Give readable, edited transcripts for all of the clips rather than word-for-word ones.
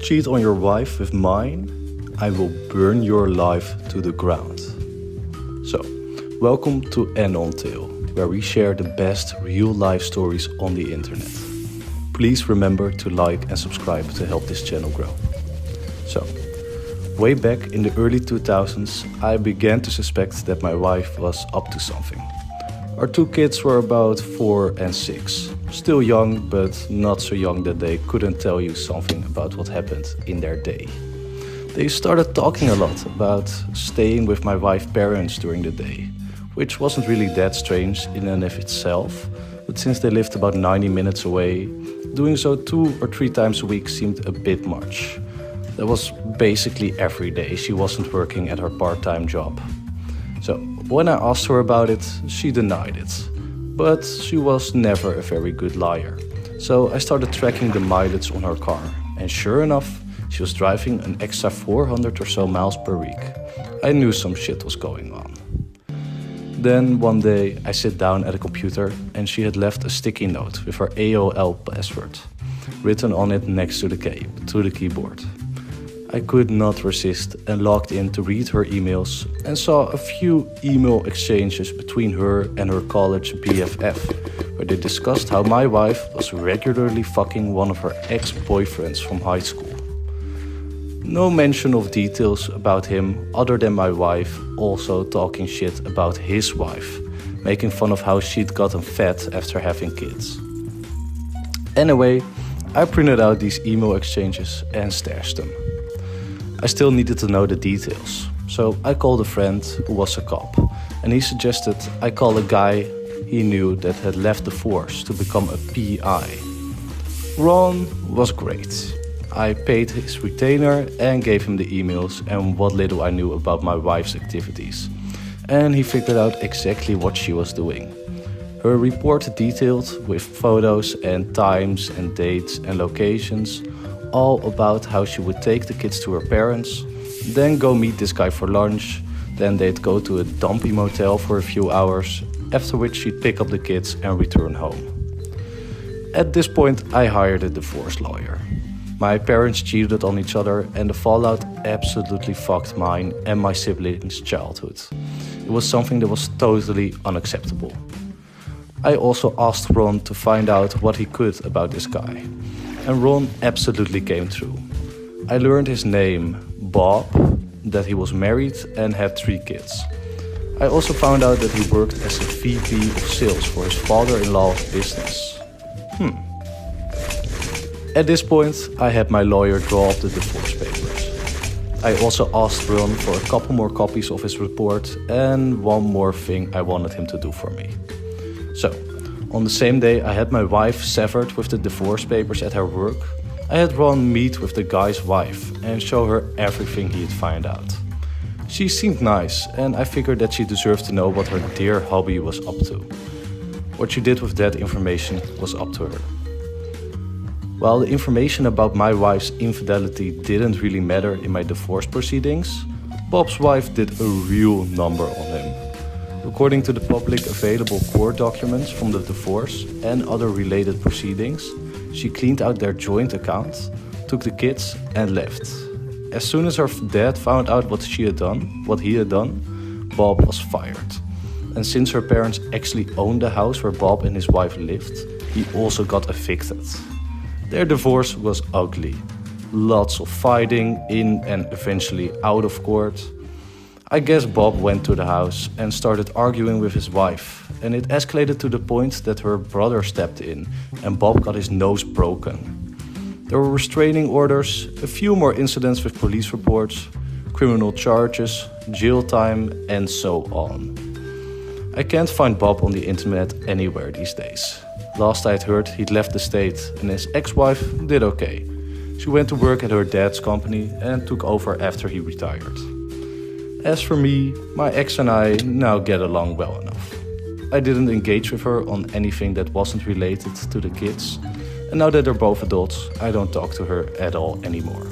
cheat on your wife with mine, I will burn your life to the ground. So, welcome to Anon Tale, where we share the best real-life stories on the internet. Please remember to like and subscribe to help this channel grow. So, way back in the early 2000s, I began to suspect that my wife was up to something. Our two kids were about 4 and 6. Still young, but not so young that they couldn't tell you something about what happened in their day. They started talking a lot about staying with my wife's parents during the day, which wasn't really that strange in and of itself, but since they lived about 90 minutes away, doing so 2 or 3 times a week seemed a bit much. That was basically every day. She wasn't working at her part-time job. So when I asked her about it, she denied it. But she was never a very good liar. So I started tracking the mileage on her car. And sure enough, she was driving an extra 400 or so miles per week. I knew some shit was going on. Then one day I sit down at a computer and she had left a sticky note with her AOL password written on it next to the keyboard. I could not resist and logged in to read her emails and saw a few email exchanges between her and her college BFF, where they discussed how my wife was regularly fucking one of her ex-boyfriends from high school. No mention of details about him other than my wife also talking shit about his wife, making fun of how she'd gotten fat after having kids. Anyway, I printed out these email exchanges and stashed them. I still needed to know the details, so I called a friend who was a cop, and he suggested I call a guy he knew that had left the force to become a PI. Ron was great. I paid his retainer and gave him the emails and what little I knew about my wife's activities, and he figured out exactly what she was doing. Her report detailed with photos and times and dates and locations, all about how she would take the kids to her parents, then go meet this guy for lunch, then they'd go to a dumpy motel for a few hours, after which she'd pick up the kids and return home. At this point, I hired a divorce lawyer. My parents cheated on each other and the fallout absolutely fucked mine and my siblings' childhood. It was something that was totally unacceptable. I also asked Ron to find out what he could about this guy. And Ron absolutely came through. I learned his name, Bob, that he was married and had 3 kids. I also found out that he worked as a VP of sales for his father-in-law's business. At this point, I had my lawyer draw up the divorce papers. I also asked Ron for a couple more copies of his report and one more thing I wanted him to do for me. So, on the same day I had my wife severed with the divorce papers at her work, I had Ron meet with the guy's wife and show her everything he'd found out. She seemed nice and I figured that she deserved to know what her dear hobby was up to. What she did with that information was up to her. While the information about my wife's infidelity didn't really matter in my divorce proceedings, Bob's wife did a real number on him. According to the public available court documents from the divorce and other related proceedings, she cleaned out their joint account, took the kids and left. As soon as her dad found out what he had done, Bob was fired. And since her parents actually owned the house where Bob and his wife lived, he also got evicted. Their divorce was ugly. Lots of fighting in and eventually out of court. I guess Bob went to the house and started arguing with his wife, and it escalated to the point that her brother stepped in and Bob got his nose broken. There were restraining orders, a few more incidents with police reports, criminal charges, jail time, and so on. I can't find Bob on the internet anywhere these days. Last I'd heard, he'd left the state and his ex-wife did okay. She went to work at her dad's company and took over after he retired. As for me, my ex and I now get along well enough. I didn't engage with her on anything that wasn't related to the kids, and now that they're both adults, I don't talk to her at all anymore.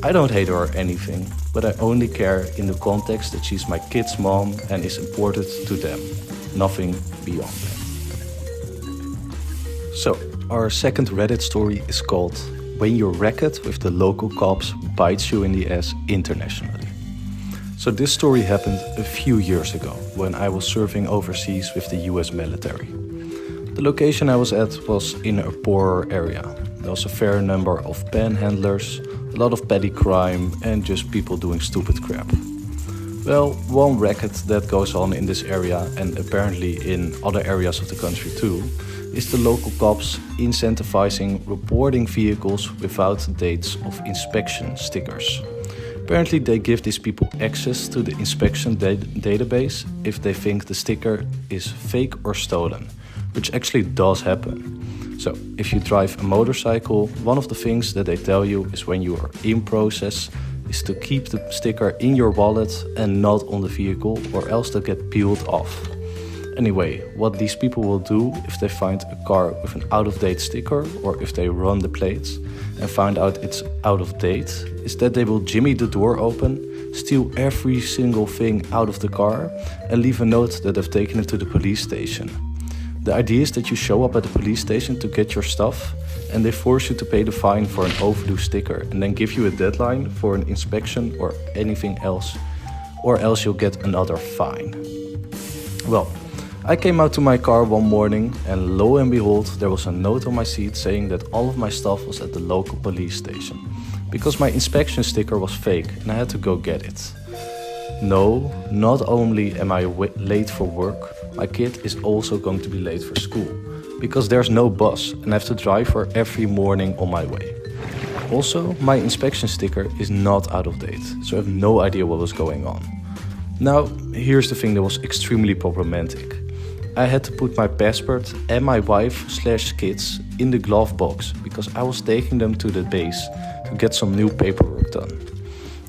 I don't hate her or anything, but I only care in the context that she's my kid's mom and is important to them, nothing beyond that. So, our second Reddit story is called when your racket with the local cops bites you in the ass internationally. So this story happened a few years ago when I was serving overseas with the US military. The location I was at was in a poorer area. There was a fair number of panhandlers, a lot of petty crime and just people doing stupid crap. Well, one racket that goes on in this area and apparently in other areas of the country too, is the local cops incentivizing reporting vehicles without dates of inspection stickers. Apparently they give these people access to the inspection database if they think the sticker is fake or stolen, which actually does happen. So, if you drive a motorcycle, one of the things that they tell you is when you are in process is to keep the sticker in your wallet and not on the vehicle, or else they'll get peeled off. Anyway, what these people will do if they find a car with an out-of-date sticker, or if they run the plates and find out it's out of date, is that they will jimmy the door open, steal every single thing out of the car and leave a note that they've taken it to the police station. The idea is that you show up at the police station to get your stuff and they force you to pay the fine for an overdue sticker and then give you a deadline for an inspection or anything else, or else you'll get another fine. Well, I came out to my car one morning and lo and behold, there was a note on my seat saying that all of my stuff was at the local police station because my inspection sticker was fake and I had to go get it. No, not only am I late for work, my kid is also going to be late for school because there's no bus and I have to drive her every morning on my way. Also, my inspection sticker is not out of date, so I have no idea what was going on. Now, here's the thing that was extremely problematic. I had to put my passport and my wife/kids in the glove box because I was taking them to the base to get some new paperwork done,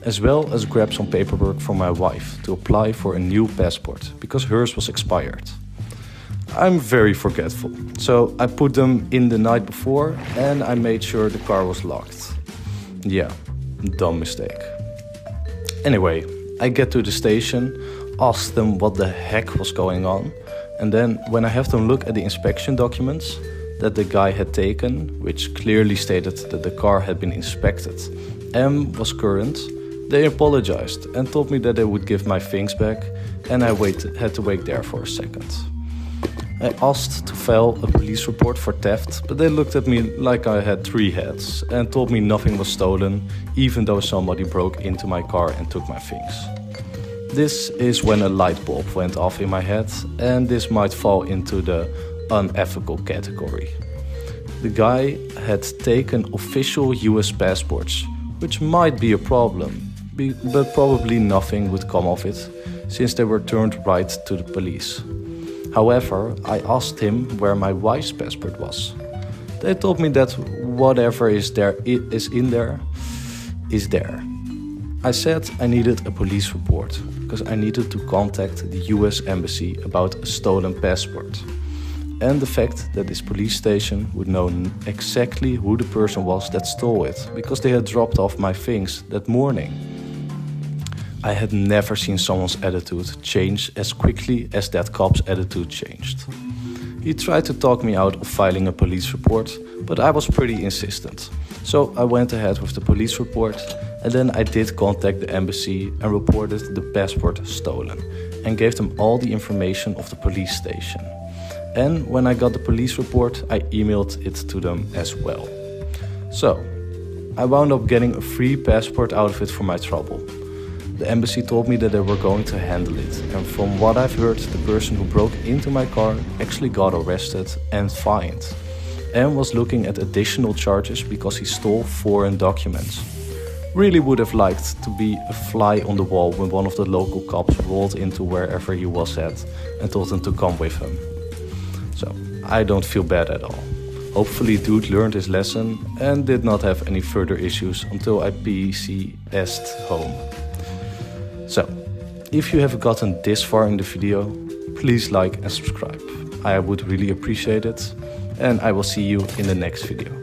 as well as grab some paperwork for my wife to apply for a new passport because hers was expired. I'm very forgetful, so I put them in the night before and I made sure the car was locked. Yeah, dumb mistake. Anyway, I get to the station, ask them what the heck was going on, and then when I have them look at the inspection documents that the guy had taken, which clearly stated that the car had been inspected and was current, they apologized and told me that they would give my things back, and I had to wait there for a second. I asked to file a police report for theft, but they looked at me like I had 3 heads and told me nothing was stolen, even though somebody broke into my car and took my things. This is when a light bulb went off in my head, and this might fall into the unethical category. The guy had taken official US passports, which might be a problem, but probably nothing would come of it, since they were turned right to the police. However, I asked him where my wife's passport was. They told me that whatever is in there. I said I needed a police report because I needed to contact the US Embassy about a stolen passport. And the fact that this police station would know exactly who the person was that stole it because they had dropped off my things that morning. I had never seen someone's attitude change as quickly as that cop's attitude changed. He tried to talk me out of filing a police report, but I was pretty insistent. So I went ahead with the police report, and then I did contact the embassy and reported the passport stolen and gave them all the information of the police station. And when I got the police report, I emailed it to them as well. So, I wound up getting a free passport out of it for my trouble. The embassy told me that they were going to handle it, and from what I've heard, the person who broke into my car actually got arrested and fined, and was looking at additional charges because he stole foreign documents. Really would have liked to be a fly on the wall when one of the local cops rolled into wherever he was at and told him to come with him. So, I don't feel bad at all. Hopefully dude learned his lesson and did not have any further issues until I PCS'd home. So, if you have gotten this far in the video, please like and subscribe. I would really appreciate it, and I will see you in the next video.